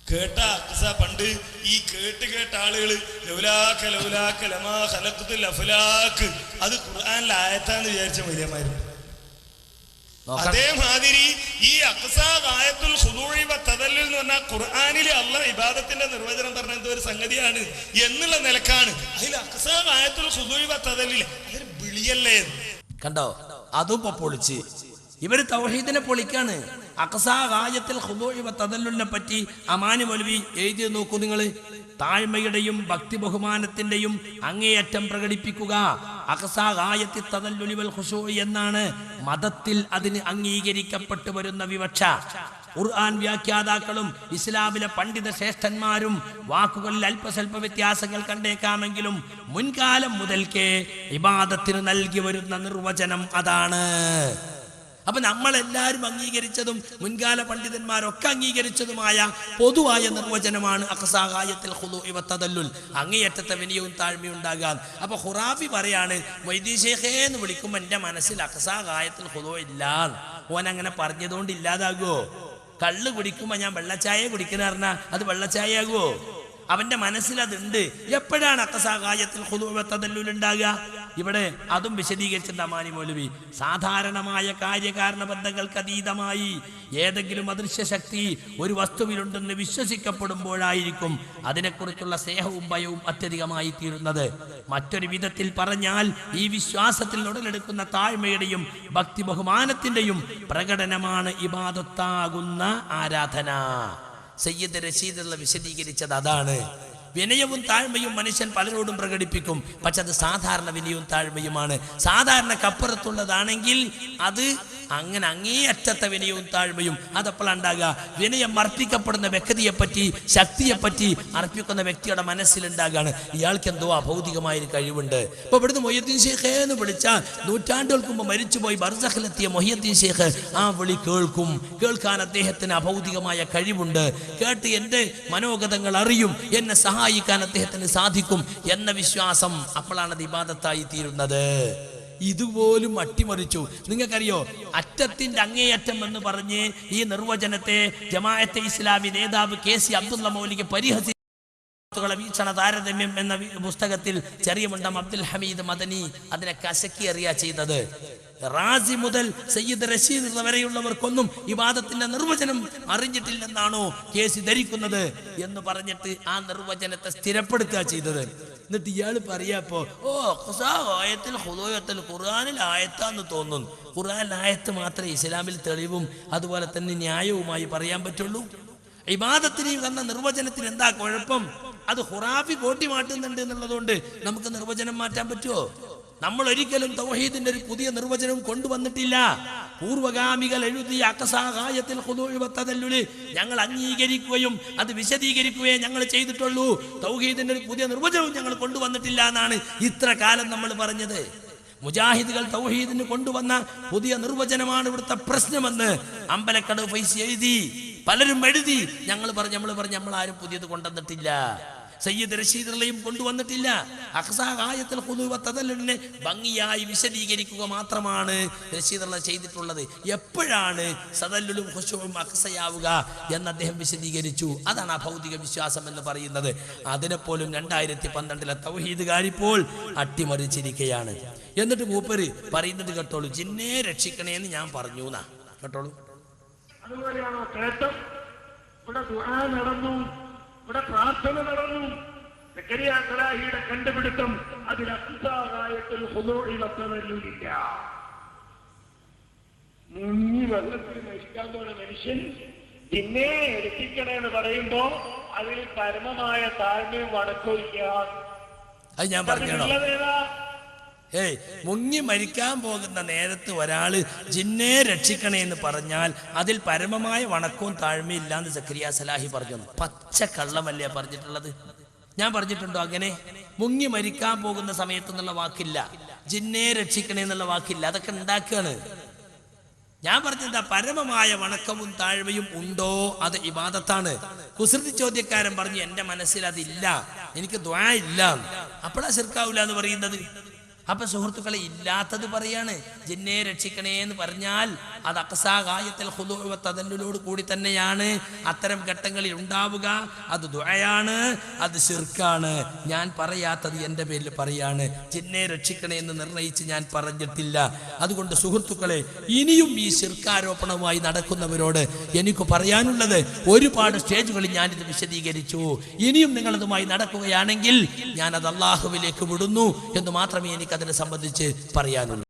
കേട്ട അഖ്സ, പണ്ട് ഈ കേട്ട ആളുകള് ലൗലാക ലൗലാക ലമാ ഖലഖ്തുൽ അഫ്ലാക്ക്, അത് ഖുർആനിലെ ആയത്താന്ന് വിചാരിച്ച മൗലവിമാര്. അതേമാതിരി ഈ അഖ്സാ ഗായത്തുൽ ഖുദൂഇ വതദല്ലുൽ എന്ന് പറഞ്ഞാൽ ഖുർആനിലെ അല്ലാഹ് ഇബാദത്തിന്റെ നിർവചനം പറഞ്ഞ എന്തോ ഒരു സംഗതിയാണ് എന്നുള്ള നിലക്കാണ്. അതിൽ അഖ്സാ ഗായത്തുൽ ഖുദൂഇ വതദല്ലുൽ അതൊരു വിളിയല്ലേ. കണ്ടോ, അതും ഇപ്പൊ പൊളിച്ച് ഇവര് തൗഹീദിനെ പൊളിക്കാണ്. അഖ്സാ ഗായത്തുൽ ഖുദൂഇ വതദല്ലുലിനെ പറ്റി അമാനി മൗലവി എഴുതി നോക്കൂ നിങ്ങൾ. താഴ്മയുടെയും ഭക്തി ബഹുമാനത്തിന്റെയും അങ്ങേയറ്റം പ്രകടിപ്പിക്കുക. അഖ്സാ ഗായത്തി തദല്ലുലി വൽ ഖുശൂഇ എന്നാണ് മതത്തിൽ അതിന് അംഗീകരിക്കപ്പെട്ടു വരുന്ന വിവക്ഷ. ഖുർആൻ വ്യാഖ്യാതാക്കളും ഇസ്ലാമിലെ പണ്ഡിത ശ്രേഷ്ഠന്മാരും വാക്കുകളിൽ അല്പസ്വല്പ വ്യത്യാസങ്ങൾ കണ്ടേക്കാമെങ്കിലും മുൻകാലം മുതൽക്കേ ഇബാദത്തിന് നൽകി വരുന്ന നിർവചനം അതാണ്. അപ്പൊ നമ്മളെല്ലാവരും അംഗീകരിച്ചതും മുൻകാല പണ്ഡിതന്മാരൊക്കെ അംഗീകരിച്ചതുമായ പൊതുവായ നിർവചനമാണ് അഖ്സാ ഗായത്തുൽ ഖുദൂഇ വതദല്ലുൽ, അങ്ങേയറ്റത്തെ വിനയവും താഴ്മയും ഉണ്ടാകാൻ. അപ്പൊ ഖുറാഫി പറയാണ്, മൊയ്‌ദീൻ ശൈഖേ എന്ന് വിളിക്കുമ്പോൾ എൻ്റെ മനസ്സിൽ അഖ്സാ ഗായത്തുൽ ഖുദൂഇ ഇല്ല. ഓൻ അങ്ങനെ പറഞ്ഞതുകൊണ്ട് ഇല്ലാതാകുമോ? കള്ള് കുടിക്കുമ്പോൾ ഞാൻ വെള്ളച്ചായ കുടിക്കുന്ന പറഞ്ഞാൽ അത് വെള്ളച്ചായ ആകുമോ? അവന്റെ മനസ്സിൽ അതുണ്ട്. എപ്പോഴാണ് അഖ്സാ ഗായത്തുൽ ഖുദൂഇ വതദല്ലുൽ ഉണ്ടാകുക? ഇവിടെ അതും വിശദീകരിച്ചിട്ടുണ്ട് അമാനി മൗലവി. സാധാരണമായ കാര്യകാരണ ബന്ധങ്ങൾക്ക് അതീതമായി ഏതെങ്കിലും അദൃശ്യ ശക്തി ഒരു വസ്തുവിലുണ്ടെന്ന് വിശ്വസിക്കപ്പെടുമ്പോഴായിരിക്കും അതിനെക്കുറിച്ചുള്ള സ്നേഹവും ഭയവും അത്യധികമായി തീരുന്നത്. മറ്റൊരു വിധത്തിൽ പറഞ്ഞാൽ ഈ വിശ്വാസത്തിൽ ഉടലെടുക്കുന്ന താഴ്മയുടെയും ഭക്തി ബഹുമാനത്തിന്റെയും പ്രകടനമാണ് ഇബാദത്താകുന്ന ആരാധന. സയ്യിദ് റഷീദുള്ള വിശദീകരിച്ചത് അതാണ്. വിനയവും താഴ്മയും മനുഷ്യൻ പലരോടും പ്രകടിപ്പിക്കും, പക്ഷെ അത് സാധാരണ വിനയവും താഴ്മയുമാണ്. സാധാരണക്കപ്പുറത്തുള്ളതാണെങ്കിൽ അത് അങ്ങനെ അങ്ങേയറ്റത്തെ വിനയവും താഴ്മയും അതെപ്പോഴാണ്ടാകുക? വിനയം അർപ്പിക്കപ്പെടുന്ന വ്യക്തിയെപ്പറ്റി, ശക്തിയെപ്പറ്റി അർപ്പിക്കുന്ന വ്യക്തിയുടെ മനസ്സിലുണ്ടാകാണ് ഇയാൾക്ക് എന്തോ അഭൗതികമായൊരു കഴിവുണ്ട്. ഇപ്പൊ ഇവിടുന്ന് മൊഹ്യദ്ദീൻ ശൈഖ് എന്ന് വിളിച്ചാൽ നൂറ്റാണ്ടുകൾക്ക് മുമ്പ് മരിച്ചുപോയി ബർസഖിലെത്തിയ മൊഹ്യദ്ദീൻ ശൈഖ് ആ വിളി കേൾക്കും. കേൾക്കാൻ അദ്ദേഹത്തിന് അഭൗതികമായ കഴിവുണ്ട്. കേട്ട് എൻ്റെ മനോഗതങ്ങൾ അറിയും, എന്നെ സഹായിക്കാൻ അദ്ദേഹത്തിന് സാധിക്കും എന്ന വിശ്വാസം അപ്പോഴാണ് അത് ഇബാദത്തായി തീരുന്നത്. ഇതുപോലും അട്ടിമറിച്ചു. നിങ്ങൾക്കറിയോ, അറ്റത്തിന്റെ അങ്ങേയറ്റം എന്ന് പറഞ്ഞ് ഈ നിർവചനത്തെ ജമാഅത്തെ ഇസ്ലാമി നേതാവ് KC അബ്ദുള്ള മൗലിക്ക് പരിഹസിച്ചുള്ള വീക്ഷണ താരതമ്യം എന്ന പുസ്തകത്തിൽ ചെറിയ മുണ്ടം അബ്ദുൽ ഹമീദ് മദനി അതിനെ കശക്കി അറിയാ ചെയ്തത്. റാസി മുതൽ സയ്യിദ് റഷീദ് വരെയുള്ളവർക്കൊന്നും ഇബാദത്തിന്റെ നിർവചനം അറിഞ്ഞിട്ടില്ലെന്നാണോ KC ധരിക്കുന്നത് എന്ന് പറഞ്ഞിട്ട് ആ നിർവചനത്തെ സ്ഥിരപ്പെടുത്തുക ചെയ്തത്. എന്നിട്ട് ഇയാൾ പറയാപ്പോ ഖുർആനിൽ ആയത്താന്ന് തോന്നുന്നു. ഖുർആനിൽ ആയത്ത് മാത്രമേ ഇസ്ലാമിൽ തെളിവും അതുപോലെ തന്നെ ന്യായവുമായി പറയാൻ പറ്റുള്ളൂ. ഇബാദത്തിന് വന്ന നിർവചനത്തിന് എന്താ കുഴപ്പം? അത് ഖുറാഫി കോട്ടി മാറ്റുന്നുണ്ട് എന്നുള്ളതുകൊണ്ട് നമുക്ക് നിർവചനം മാറ്റാൻ പറ്റുമോ? നമ്മൾ ഒരിക്കലും തൗഹീദിന്റെ ഒരു പുതിയ നിർവചനം കൊണ്ടുവന്നിട്ടില്ല. പൂർവഗാമികൾ എഴുതിയ അഖ്സാ ഗായത്തുൽ ഖുദൂഇ വതദല്ലുൽ ഞങ്ങൾ അംഗീകരിക്കുകയും അത് വിശദീകരിക്കുകയും ഞങ്ങൾ ചെയ്തിട്ടുള്ളൂ. തൗഹീദിന്റെ ഒരു പുതിയ നിർവചനവും ഞങ്ങൾ കൊണ്ടുവന്നിട്ടില്ല എന്നാണ് ഇത്ര കാലം നമ്മൾ പറഞ്ഞത്. മുജാഹിദുകൾ തൗഹീദിന് കൊണ്ടുവന്ന പുതിയ നിർവചനമാണ് ഇവിടുത്തെ പ്രശ്നമെന്ന് അമ്പലക്കടവ് ഫൈസി എഴുതി, പലരും എഴുതി. നമ്മൾ ആരും പുതിയത് കൊണ്ടുവന്നിട്ടില്ല. സയ്യിദ് റഷീദുള്ളയും കൊണ്ടുവന്നിട്ടില്ല. അഖ്സാ ഗായത്തുൽ ഖുദൂഇ വതദല്ലുലിനെ ഭംഗിയായി വിശദീകരിക്കുക മാത്രമാണ് റഷീദുള്ള ചെയ്തിട്ടുള്ളത്. എപ്പോഴാണ് സദല്ലുലും ഖുശൂഉം അഖ്സയാവുക എന്ന് അദ്ദേഹം വിശദീകരിച്ചു. അതാണ് അഭൗതിക വിശ്വാസം എന്ന് പറയുന്നത്. അതിനെപ്പോലും 2012 തൗഹീദുകാരിപ്പോൾ അട്ടിമറിച്ചിരിക്കുകയാണ്. എന്നിട്ട് മൂപ്പര് പറയുന്നത് കേട്ടോളൂ, ജിന്നെ രക്ഷിക്കണേ എന്ന് ഞാൻ പറഞ്ഞു എന്നാ കേട്ടോളൂ. അതുപോലെയാണോ കേട്ടം? ഇവിടെ ദുആ നടന്നു, ഇവിടെ പ്രാർത്ഥന നടന്നു. സക്കറിയ സലാഹിയുടെ കണ്ടുപിടുത്തം അതിൽ അഖ്സാ ഗായത്തുൽ ഖുദൂഇ വതദല്ലുലില്ല. മുങ്ങി വെള്ളത്തിൽ നശിക്കാൻ പോകുന്ന മനുഷ്യൻ ജിന്നെ രക്ഷിക്കണേ എന്ന് പറയുമ്പോ അതിൽ പരമമായ താഴ്മയും വണക്കവും ഇല്ല. അത് ഞാൻ പറഞ്ഞോ? മുങ്ങി മരിക്കാൻ പോകുന്ന നേരത്ത് ഒരാള് ജിന്നെ രക്ഷിക്കണേ എന്ന് പറഞ്ഞാൽ അതിൽ പരമമായ വണക്കവും താഴ്മയും ഇല്ലാന്ന് സക്കരിയ സലാഹി പറഞ്ഞു. പച്ച കള്ളമല്ലേ പറഞ്ഞിട്ടുള്ളത്? ഞാൻ പറഞ്ഞിട്ടുണ്ടോ അങ്ങനെ? മുങ്ങി മരിക്കാൻ പോകുന്ന സമയത്ത് എന്നുള്ള വാക്കില്ല. ജിന്നെ രക്ഷിക്കണേ എന്നുള്ള വാക്കില്ല, അതൊക്കെ ഉണ്ടാക്കുകയാണ്. ഞാൻ പറഞ്ഞെന്താ, പരമമായ വണക്കവും താഴ്മയും ഉണ്ടോ, അത് ഇബാദത്താണ്. കുസൃതി ചോദ്യക്കാരൻ പറഞ്ഞു എന്റെ മനസ്സിൽ അതില്ല, എനിക്ക് ദുആ ഇല്ല, അപ്പോഴാ ശിർക്കാവൂല എന്ന് പറയുന്നത്. അപ്പൊ സുഹൃത്തുക്കളെ, ഇല്ലാത്തത് പറയാണ്. ജിന്നെ രക്ഷിക്കണേ എന്ന് പറഞ്ഞാൽ അത് അഖ്സാ ഗായത്തുൽ ഖുദൂഉ വ തദല്ലുലോട് കൂടി തന്നെയാണ് അത്തരം ഘട്ടങ്ങളിൽ ഉണ്ടാവുക. അത് ദുആയാണ്, അത് ശിർക്കാണ്. ഞാൻ പറയാത്തത് എൻ്റെ പേരിൽ പറയാണ്. ജിന്നെ രക്ഷിക്കണേ എന്ന് നിർണയിച്ച് ഞാൻ പറഞ്ഞിട്ടില്ല. അതുകൊണ്ട് സുഹൃത്തുക്കളെ, ഇനിയും ഈ ശിർക്കാരോപണവുമായി നടക്കുന്നവരോട് എനിക്ക് പറയാനുള്ളത്, ഒരുപാട് സ്റ്റേജുകളിൽ ഞാനിത് വിശദീകരിച്ചു. ഇനിയും നിങ്ങളതുമായി നടക്കുകയാണെങ്കിൽ ഞാനത് അള്ളാഹുവിലേക്ക് വിടുന്നു എന്ന് മാത്രമേ എനിക്ക് അതിനെ സംബന്ധിച്ച് പറയാനുള്ളൂ.